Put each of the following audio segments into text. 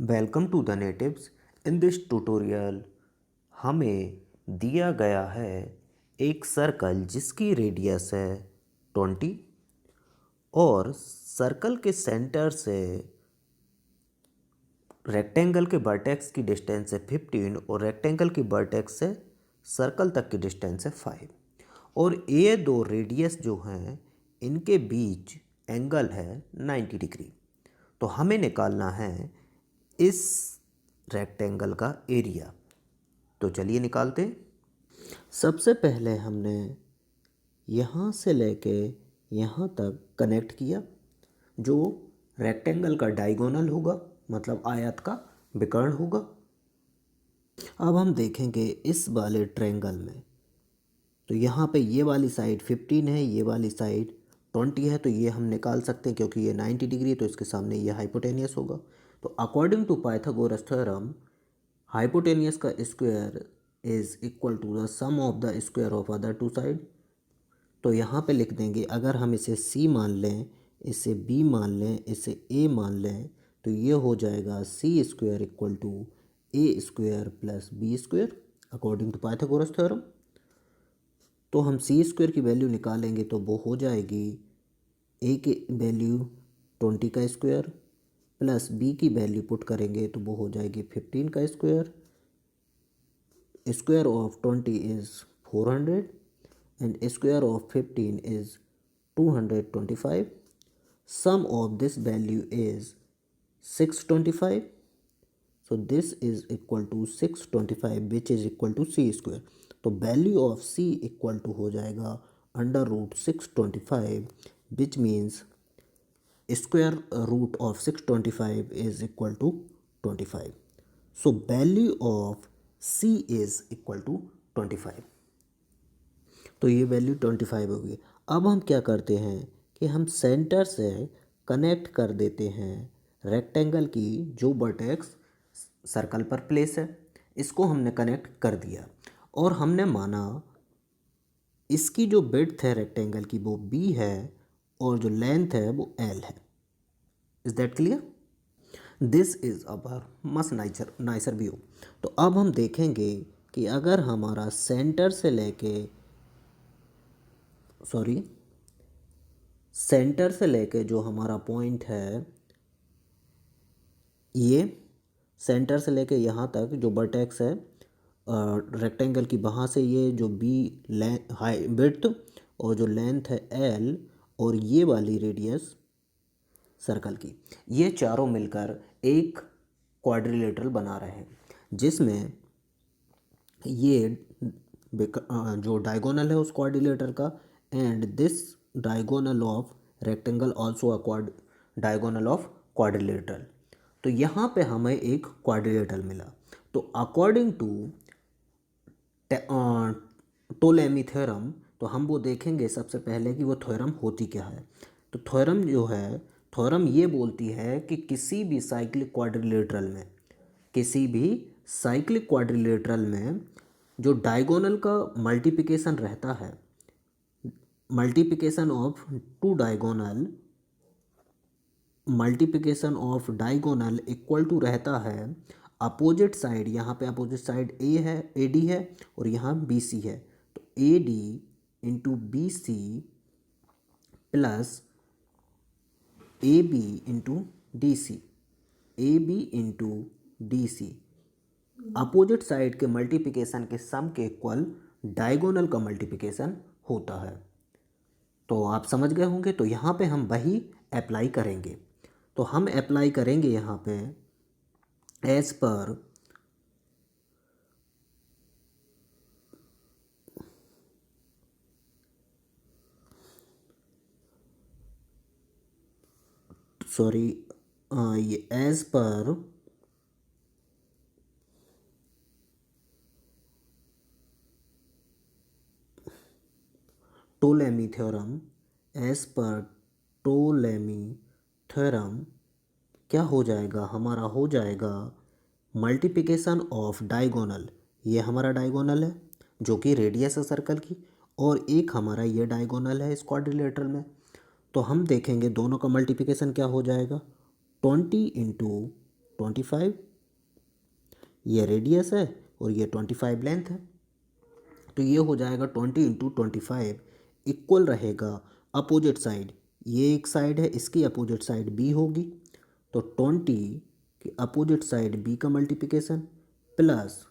Welcome to the natives. In this tutorial हमें दिया गया है एक सर्कल जिसकी रेडियस है 20 और सर्कल के सेंटर से रेक्टेंगल के वर्टेक्स की डिस्टेंस है 15 और रेक्टेंगल की वर्टेक्स से सर्कल तक की डिस्टेंस है 5 और ये दो रेडियस जो हैं इनके बीच एंगल है 90 डिग्री। तो हमें निकालना है इस रेक्टेंगल का एरिया। तो चलिए निकालते हैं। सबसे पहले हमने यहाँ से लेके यहाँ तक कनेक्ट किया जो रेक्टेंगल का डायगोनल होगा, मतलब आयत का विकर्ण होगा। अब हम देखेंगे इस वाले ट्रायंगल में, तो यहाँ पे ये वाली साइड 15 है, ये वाली साइड 20 है, तो ये हम निकाल सकते हैं क्योंकि ये 90 डिग्री है तो इसके सामने ये हाइपोटेनियस होगा। तो according to Pythagoras theorem hypotenuse का square is equal to the sum of the square of other two side. तो यहाँ पे लिख देंगे, अगर हम इसे C मान लें, इसे B मान लें, इसे A मान लें, तो ये हो जाएगा C square equal to A square plus B square according to Pythagoras theorem. तो हम C स्क्वायर की वैल्यू निकालेंगे तो वो हो जाएगी A की वैल्यू 20 का स्क्वायर प्लस B की वैल्यू पुट करेंगे तो वो हो जाएगी 15 का square. Square of 20 is 400 and square of 15 is 225. Sum of this value is 625. So this is equal to 625 which is equal to C square. तो value of C equal to हो जाएगा under root 625 which means square root of 625 is equal to 25. So value of C is equal to 25. तो ये value 25 होगी। अब हम क्या करते हैं कि हम सेंटर से कनेक्ट कर देते हैं रेक्टेंगल की जो वर्टेक्स सर्कल पर प्लेस है, इसको हमने कनेक्ट कर दिया और हमने माना इसकी जो विड्थ है रेक्टेंगल की वो B है और जो लेंथ है वो L है। Is that clear? This is our must nicer view. तो अब हम देखेंगे कि अगर हमारा सेंटर से लेके सेंटर से लेके जो हमारा पॉइंट है, ये सेंटर से लेके यहाँ तक जो वर्टेक्स है रेक्टेंगल की, वहाँ से ये जो बी हाई विड्थ और जो लेंथ है एल और ये वाली रेडियस सर्कल की, ये चारों मिलकर एक क्वाड्रिलेटरल बना रहे हैं जिसमें ये जो डायगोनल है उस क्वाड्रिलेटर का and this diagonal of rectangle also a diagonal of quadrilateral. तो यहाँ पे हमें एक क्वाड्रिलेटरल मिला। तो अकॉर्डिंग टू टोलेमी थ्योरम, तो हम वो देखेंगे सबसे पहले कि वो थ्योरम होती क्या है। तो थ्योरम जो है, थ्योरम ये बोलती है कि किसी भी साइक्लिक क्वाड्रिलेटरल में जो डायगोनल का मल्टीप्लिकेशन रहता है, multiplication of diagonal equal to रहता है अपोजिट साइड। यहाँ पे अपोजिट साइड ए है, ए डी है और यहाँ बी सी है, तो A D into B C plus A B into D C, A B into D C opposite side के मल्टीप्लिकेशन के सम के इक्वल डायगोनल का मल्टीप्लिकेशन होता है। तो आप समझ गए होंगे। तो यहाँ पे हम वही अप्लाई करेंगे। तो हम अप्लाई करेंगे यहाँ पे एज पर ये as per Ptolemy theorem, as per Ptolemy theorem क्या हो जाएगा, हमारा हो जाएगा मल्टीप्लिकेशन ऑफ डायगोनल। ये हमारा डायगोनल है जो कि रेडियस है सर्कल की, और एक हमारा ये डायगोनल है इस क्वाड्रिलेटरल में। तो हम देखेंगे दोनों का मल्टीप्लिकेशन क्या हो जाएगा, 20 इंटू 25, ये रेडियस है और ये 25 लेंथ है। तो ये हो जाएगा 20 इंटू 25 इक्वल रहेगा अपोजिट साइड, ये एक साइड है, इसकी अपोजिट साइड बी होगी, तो 20 की अपोजिट साइड बी का मल्टीप्लिकेशन प्लस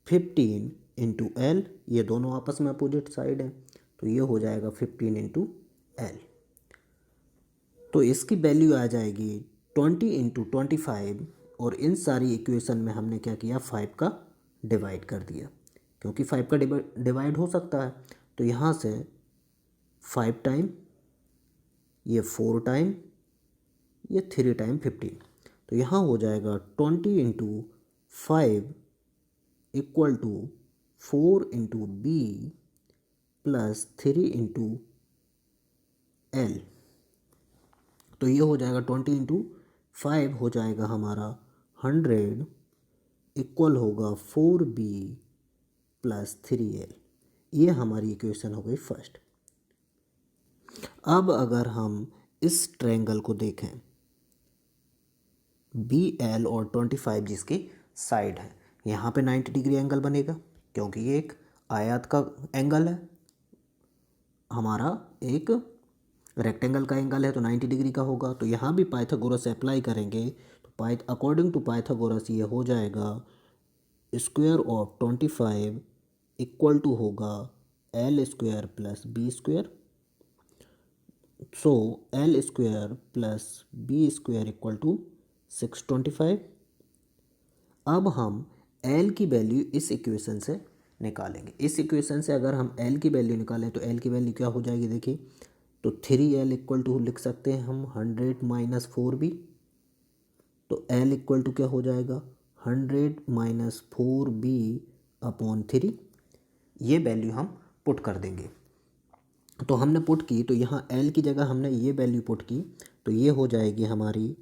15 इंटू एल, ये दोनों आपस में अपोजिट साइड है, तो ये हो जाएगा 15 इंटू एल। तो इसकी वैल्यू आ जाएगी 20 इंटू 25, और इन सारी इक्वेशन में हमने क्या किया, 5 का डिवाइड कर दिया, क्योंकि 5 का डिवाइड हो सकता है। तो यहाँ से 5 टाइम, ये 4 टाइम, ये 3 टाइम 15, तो यहाँ हो जाएगा 20 into 5 equal to 4 into B plus 3 into L. तो ये हो जाएगा 20 इंटू 5 हो जाएगा हमारा 100 इक्वल होगा 4b प्लस 3l। ये हमारी इक्वेशन हो गई फर्स्ट। अब अगर हम इस ट्रायंगल को देखें, BL और 25 जिसकी साइड है, यहाँ पे 90 डिग्री एंगल बनेगा, क्योंकि ये एक आयत का एंगल है, हमारा एक रेक्टेंगल का एंगल है, तो 90 डिग्री का होगा। तो यहाँ भी पाइथागोरस अप्लाई करेंगे, तो अकॉर्डिंग टू पाइथागोरस ये हो जाएगा स्क्वायर ऑफ 25 इक्वल टू होगा L square plus B square. So L square plus B square equal to 625। अब हम L की वैल्यू इस इक्वेशन से निकालेंगे। इस इक्वेशन से अगर हम L की वैल्यू निकालें तो L की वैल्यू क्या हो जाएगी, देखिए, तो 3L इक्वल टू लिख सकते हैं हम 100 माइनस 4B। तो L इक्वल टू क्या हो जाएगा, 100 माइनस 4B अपॉन 3। ये वैल्यू हम पुट कर देंगे। तो हमने पुट की, तो यहाँ L की जगह हमने ये वैल्यू पुट की, तो ये हो जाएगी हमारी,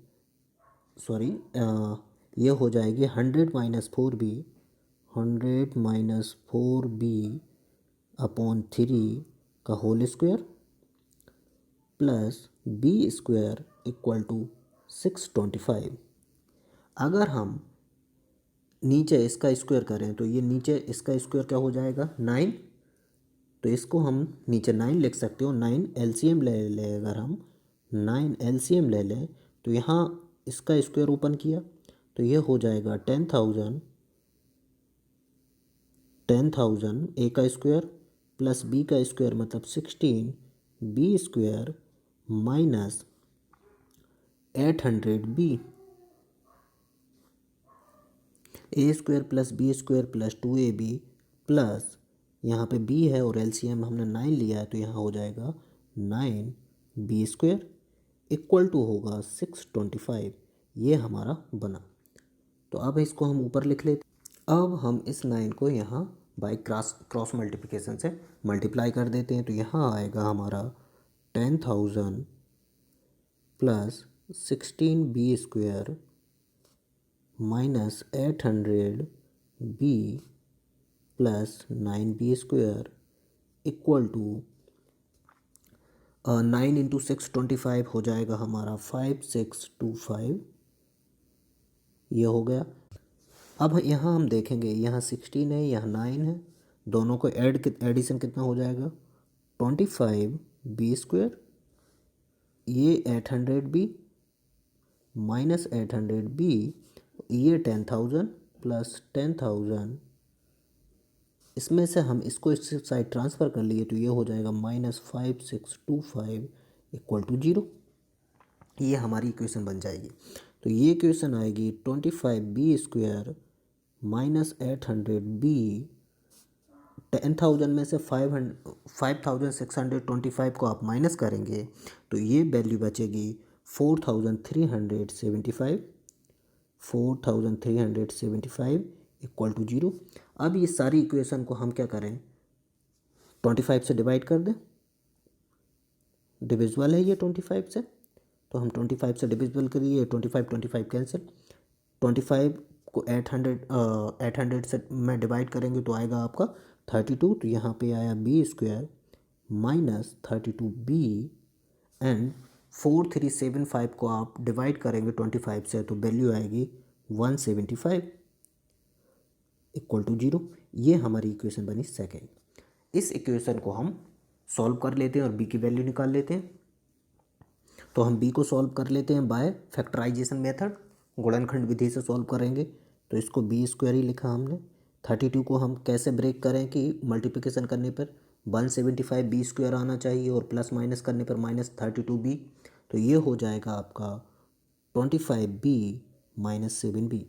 ये हो जाएगी 100 minus 4B, 100 minus 4B upon 3 का whole square plus B square equal to 625। अगर हम नीचे इसका स्क्वायर करें तो ये नीचे इसका स्क्वायर क्या हो जाएगा, 9। तो इसको हम नीचे 9 लिख सकते हो। 9 एलसीएम ले लें, अगर हम 9 एलसीएम ले लें तो यहाँ इसका स्क्वायर ओपन किया तो ये हो जाएगा 10,000 ए का स्क्वायर प्लस बी का स्क्वायर मतलब 16 B square minus 800 B, A square plus B square plus 2ab plus यहाँ पे b है और एलसीएम हमने 9 लिया है, तो यहाँ हो जाएगा 9 बी स्क्वायर इक्वल टू होगा 625। ये हमारा बना। तो अब इसको हम ऊपर लिख लेते। अब हम इस 9 को यहाँ बाई क्रॉस मल्टीप्लिकेशन से मल्टीप्लाई कर देते हैं, तो यहाँ आएगा हमारा 10,000 plus 16b square minus 800 B plus 9b square equal to 9 into 625 हो जाएगा हमारा 5625। ये हो गया। अब यहाँ हम देखेंगे, यहाँ 16 है, यहाँ 9 है, दोनों को एडिशन कितना हो जाएगा, 25 बी स्क्वायर, ये 800 बी माइनस 800 बी, ये 10,000 प्लस 10,000, इसमें से हम इसको इस साइड ट्रांसफ़र कर लिए तो ये हो जाएगा -5625 इक्वल टू 0। ये हमारी इक्वेशन बन जाएगी। तो ये इक्वेशन आएगी 25b स्क्वायर माइनस 800b, 10,000 में से 5,625 को आप माइनस करेंगे तो ये वैल्यू बचेगी 4,375 इक्वल टू 0। अब ये सारी इक्वेशन को हम क्या करें, 25 से डिवाइड कर दें, डिविजिबल है ये 25 से, तो हम 25 से डिविजिबल करिए, 25 कैंसिल, 25 को 800 से में डिवाइड करेंगे तो आएगा आपका 32। तो यहाँ पे आया B square minus 32b and 4375 को आप डिवाइड करेंगे 25 से तो वैल्यू आएगी 175 इक्वल टू 0। ये हमारी इक्वेशन बनी सेकेंड। इस इक्वेशन को हम सॉल्व कर लेते हैं और बी की वैल्यू निकाल लेते हैं। तो हम बी को सॉल्व कर लेते हैं बाय फैक्टराइजेशन मेथड, गुणनखंड विधि से सॉल्व करेंगे। तो इसको बी स्क्वायर ही लिखा हमने। 32 को हम कैसे ब्रेक करें कि मल्टीप्लिकेशन करने पर 175 बी स्क्वायर आना चाहिए और प्लस माइनस करने पर -32 बी। तो ये हो जाएगा आपका 25 B minus 7 B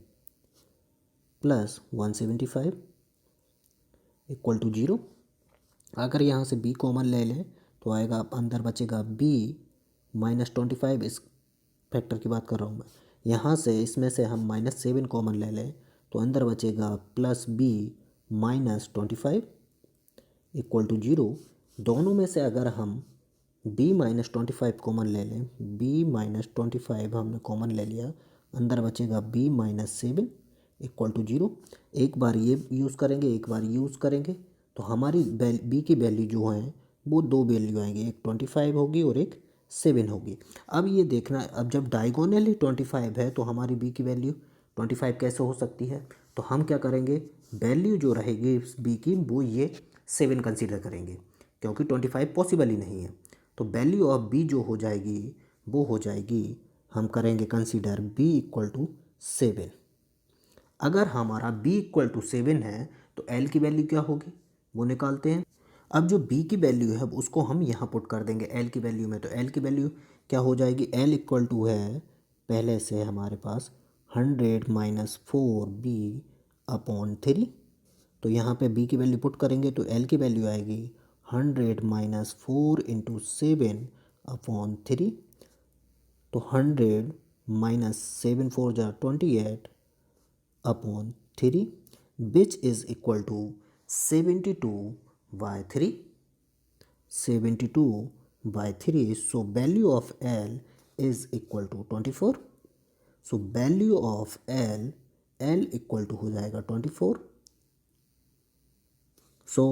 plus 175 equal to 0। अगर यहाँ से b कॉमन ले लें तो आएगा, अंदर बचेगा b -25। इस फैक्टर की बात कर रहा हूँ मैं। यहाँ से इसमें से हम -7 कॉमन ले लें तो अंदर बचेगा प्लस b -25 इक्वल टू 0। दोनों में से अगर हम b -25 कॉमन ले लें, b -25 हमने कॉमन ले लिया, अंदर बचेगा b -7 इक्वल टू 0। एक बार ये यूज़ करेंगे, एक बार यूज़ करेंगे तो हमारी b की वैल्यू जो है वो दो वैल्यू आएंगी, एक 25 होगी और एक 7 होगी। अब ये देखना, अब जब डायगोनली 25 है तो हमारी b की वैल्यू 25 कैसे हो सकती है। तो हम क्या करेंगे, वैल्यू जो रहेगी b की वो ये 7 कंसीडर करेंगे, क्योंकि 25 पॉसिबल ही नहीं है। तो वैल्यू ऑफ b जो हो जाएगी वो हो जाएगी, हम करेंगे कंसीडर b इक्वल टू 7। अगर हमारा b इक्वल टू 7 है तो l की वैल्यू क्या होगी वो निकालते हैं। अब जो b की वैल्यू है उसको हम यहाँ पुट कर देंगे l की वैल्यू में। तो l की वैल्यू क्या हो जाएगी, l इक्वल टू है पहले से हमारे पास 100 माइनस 4b अपॉन 3। तो यहाँ पे b की वैल्यू पुट करेंगे तो l की वैल्यू आएगी 100 माइनस 4 इंटू 7 अपॉन 3। तो 100 माइनस 7 4 जा 28 upon 3 which is equal to 72 by 3। 72 by 3। So value of L is equal to 24। So value of L equal to हो जाएगा 24। So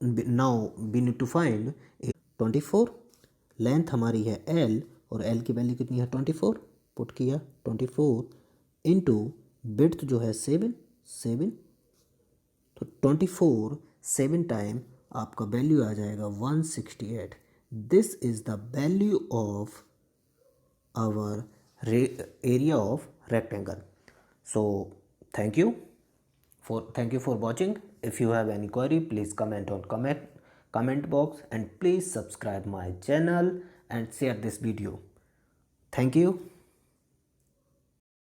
now we need to find 24। Length हमारी है L और L की value कितनी है 24। Put किया 24 into width जो है 7। तो 24 7 टाइम आपका वैल्यू आ जाएगा 168। This is the value of our area of rectangle. So thank you for watching. If you have any query, please comment on comment box, and please subscribe my channel and share this video. Thank you.